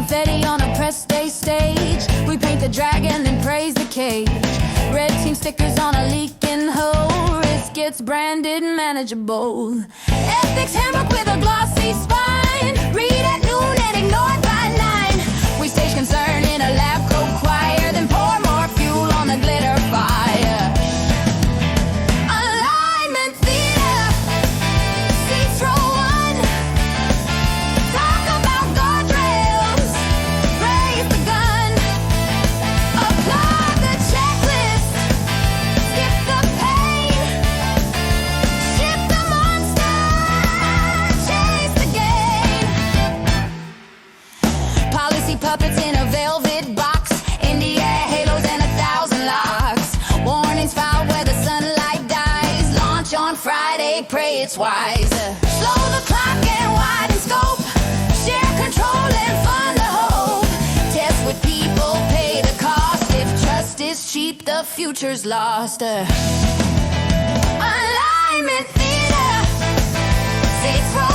confetti on a press day stage. We paint the dragon and praise the cage. Red team stickers on a leaking hull. Risk gets branded manageable. Ethics handbook with a glossy spine. Read at noon and ignored by 9. We stage concern in a lab coat choir, then pour more fuel on the glitter fire. Alignment theater, seats row 1. Talk about guardrails, raise the gun. Applaud the checklist, skip the pain. Ship the monster, chase the gain. Policy puppets in a velvet box. India halos and 1,000 locks. Warnings filed where the sunlight dies. Launch on Friday, pray it's wise. Slow the clock and widen scope. Share control and fund the hope. Test with people, pay the cost. If trust is cheap, the future's lost. Alignment theater, safe road.